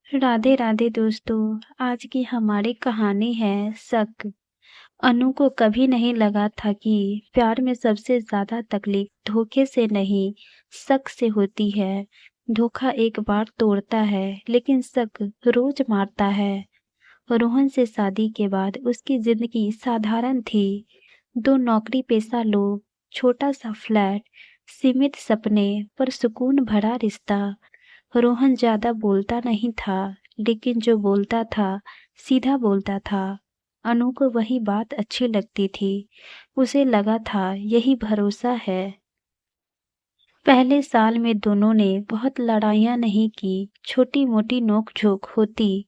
राधे राधे दोस्तों। आज की हमारी कहानी है शक। अनु को कभी नहीं लगा था कि प्यार में सबसे ज्यादा तकलीफ धोखे से नहीं, शक से होती है। धोखा एक बार तोड़ता है, लेकिन शक रोज मारता है। रोहन से शादी के बाद उसकी जिंदगी साधारण थी। दो नौकरी पेशा लोग, छोटा सा फ्लैट, सीमित सपने पर सुकून भरा रिश्ता। रोहन ज्यादा बोलता नहीं था, लेकिन जो बोलता था सीधा बोलता था। अनु को वही बात अच्छी लगती थी। उसे लगा था यही भरोसा है। पहले साल में दोनों ने बहुत लड़ाइयाँ नहीं की, छोटी मोटी नोक झोंक होती,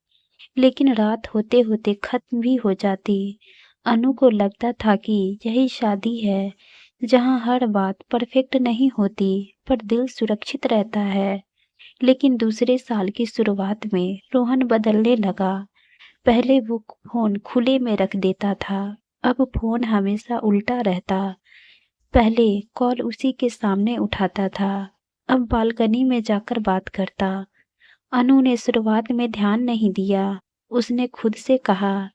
लेकिन रात होते होते खत्म भी हो जाती। अनु को लगता था कि यही शादी है, जहाँ हर बात परफेक्ट नहीं होती, पर दिल सुरक्षित रहता है। लेकिन दूसरे साल की शुरुआत में रोहन बदलने लगा। पहले वो फोन खुले में रख देता था, अब फोन हमेशा उल्टा रहता। पहले कॉल उसी के सामने उठाता था, अब बालकनी में जाकर बात करता। अनु ने शुरुआत में ध्यान नहीं दिया। उसने खुद से कहा,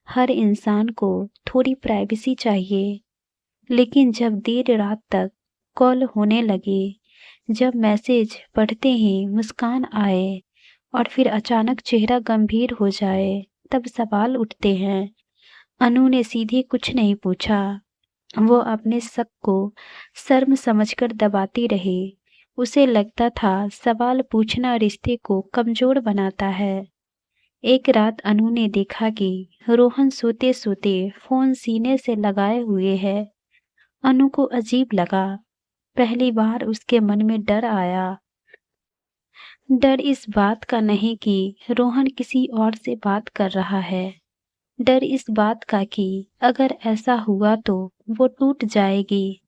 हर इंसान को थोड़ी प्राइवेसी चाहिए। लेकिन जब देर रात तक कॉल होने लगे, जब मैसेज पढ़ते ही मुस्कान आए और फिर अचानक चेहरा गंभीर हो जाए, तब सवाल उठते हैं। अनु ने सीधे कुछ नहीं पूछा। वो अपने शक को शर्म समझकर दबाती रही। उसे लगता था सवाल पूछना रिश्ते को कमजोर बनाता है। एक रात अनु ने देखा कि रोहन सोते सोते फोन सीने से लगाए हुए है। अनु को अजीब लगा। पहली बार उसके मन में डर आया। डर इस बात का नहीं कि रोहन किसी और से बात कर रहा है, डर इस बात का कि अगर ऐसा हुआ तो वो टूट जाएगी।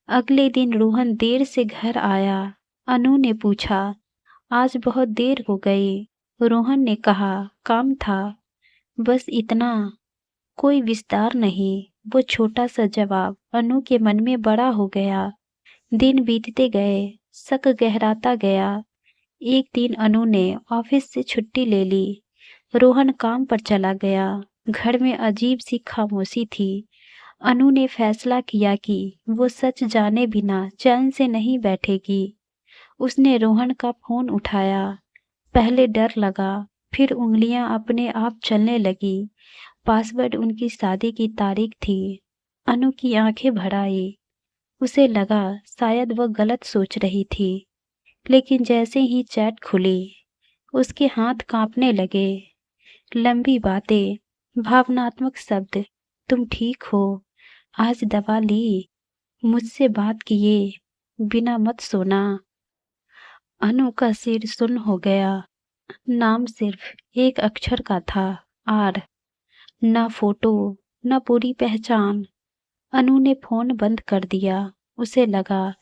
अगले दिन रोहन देर से घर आया। अनु ने पूछा, आज बहुत देर हो गई। रोहन ने कहा, काम था, बस इतना। कोई विस्तार नहीं। वो छोटा सा जवाब अनु के मन में बड़ा हो गया। दिन बीतते गए, शक गहराता गया। एक दिन अनु ने ऑफिस से छुट्टी ले ली। रोहन काम पर चला गया। घर में अजीब सी खामोशी थी। अनु ने फैसला किया कि वो सच जाने बिना चैन से नहीं बैठेगी। उसने रोहन का फोन उठाया। पहले डर लगा, फिर उंगलियां अपने आप चलने लगी। पासवर्ड उनकी शादी की तारीख थी। अनु की आंखें भर आई। उसे लगा शायद वह गलत सोच रही थी। लेकिन जैसे ही चैट खुली, उसके हाथ कांपने लगे। लंबी बातें, भावनात्मक शब्द, तुम ठीक हो, आज दवा ली, मुझसे बात किए बिना मत सोना। अनु का सिर सुन्न हो गया। नाम सिर्फ एक अक्षर का था, आर। न फोटो, न पूरी पहचान। अनु ने फोन बंद कर दिया। उसे लगा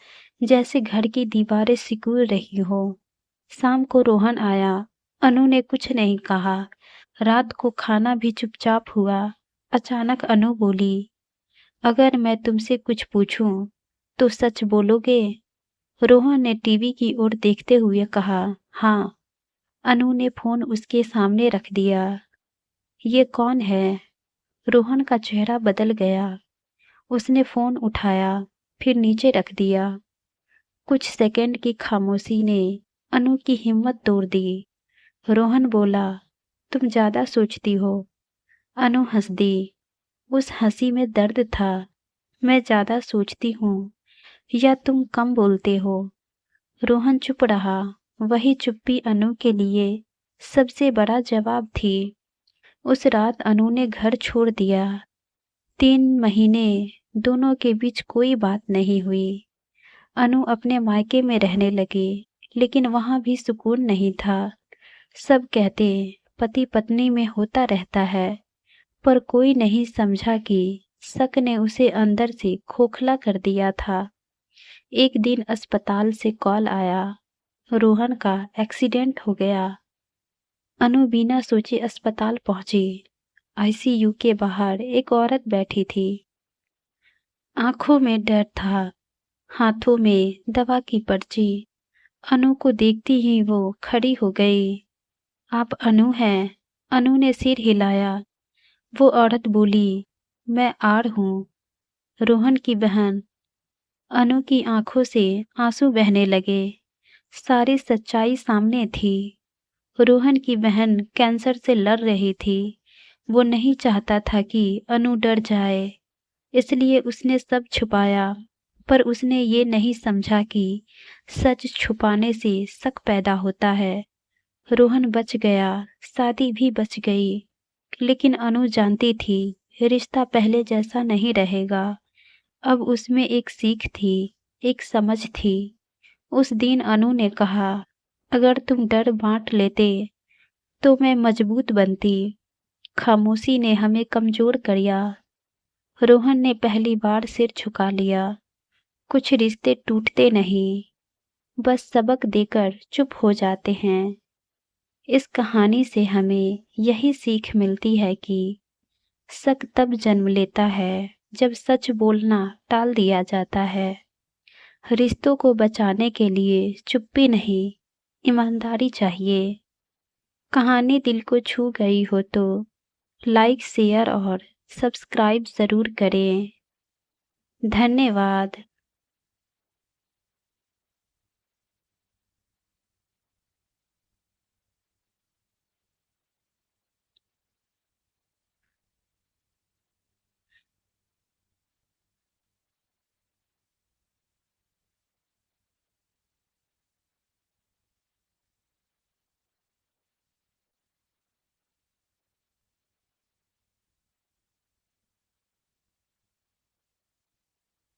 जैसे घर की दीवारें सिकुड़ रही हो। शाम को रोहन आया। अनु ने कुछ नहीं कहा। रात को खाना भी चुपचाप हुआ। अचानक अनु बोली, अगर मैं तुमसे कुछ पूछूं तो सच बोलोगे? रोहन ने टीवी की ओर देखते हुए कहा, हाँ। अनु ने फोन उसके सामने रख दिया। ये कौन है? रोहन का चेहरा बदल गया। उसने फोन उठाया, फिर नीचे रख दिया। कुछ सेकंड की खामोशी ने अनु की हिम्मत तोड़ दी। रोहन बोला, तुम ज्यादा सोचती हो। अनु हंस दी। उस हंसी में दर्द था। मैं ज्यादा सोचती हूँ या तुम कम बोलते हो? रोहन चुप रहा। वही चुप्पी अनु के लिए सबसे बड़ा जवाब थी। उस रात अनु ने घर छोड़ दिया। 3 महीने दोनों के बीच कोई बात नहीं हुई। अनु अपने मायके में रहने लगी, लेकिन वहां भी सुकून नहीं था। सब कहते पति पत्नी में होता रहता है, पर कोई नहीं समझा कि शक ने उसे अंदर से खोखला कर दिया था। एक दिन अस्पताल से कॉल आया, रोहन का एक्सीडेंट हो गया। अनु बिना सोचे अस्पताल पहुंची। आईसीयू के बाहर एक औरत बैठी थी। आंखों में डर था, हाथों में दवा की पर्ची। अनु को देखती ही वो खड़ी हो गई। आप अनु हैं? अनु ने सिर हिलाया। वो औरत बोली, मैं आड़ हूँ, रोहन की बहन। अनु की आंखों से आंसू बहने लगे। सारी सच्चाई सामने थी। रोहन की बहन कैंसर से लड़ रही थी। वो नहीं चाहता था कि अनु डर जाए, इसलिए उसने सब छुपाया। पर उसने ये नहीं समझा कि सच छुपाने से शक पैदा होता है। रोहन बच गया, शादी भी बच गई। लेकिन अनु जानती थी, रिश्ता पहले जैसा नहीं रहेगा। अब उसमें एक सीख थी, एक समझ थी। उस दिन अनु ने कहा, अगर तुम डर बांट लेते तो मैं मजबूत बनती। खामोशी ने हमें कमजोर किया। रोहन ने पहली बार सिर झुका लिया। कुछ रिश्ते टूटते नहीं, बस सबक देकर चुप हो जाते हैं। इस कहानी से हमें यही सीख मिलती है कि शक तब जन्म लेता है जब सच बोलना टाल दिया जाता है। रिश्तों को बचाने के लिए चुप्पी नहीं, ईमानदारी चाहिए। कहानी दिल को छू गई हो तो लाइक, शेयर और सब्सक्राइब ज़रूर करें। धन्यवाद।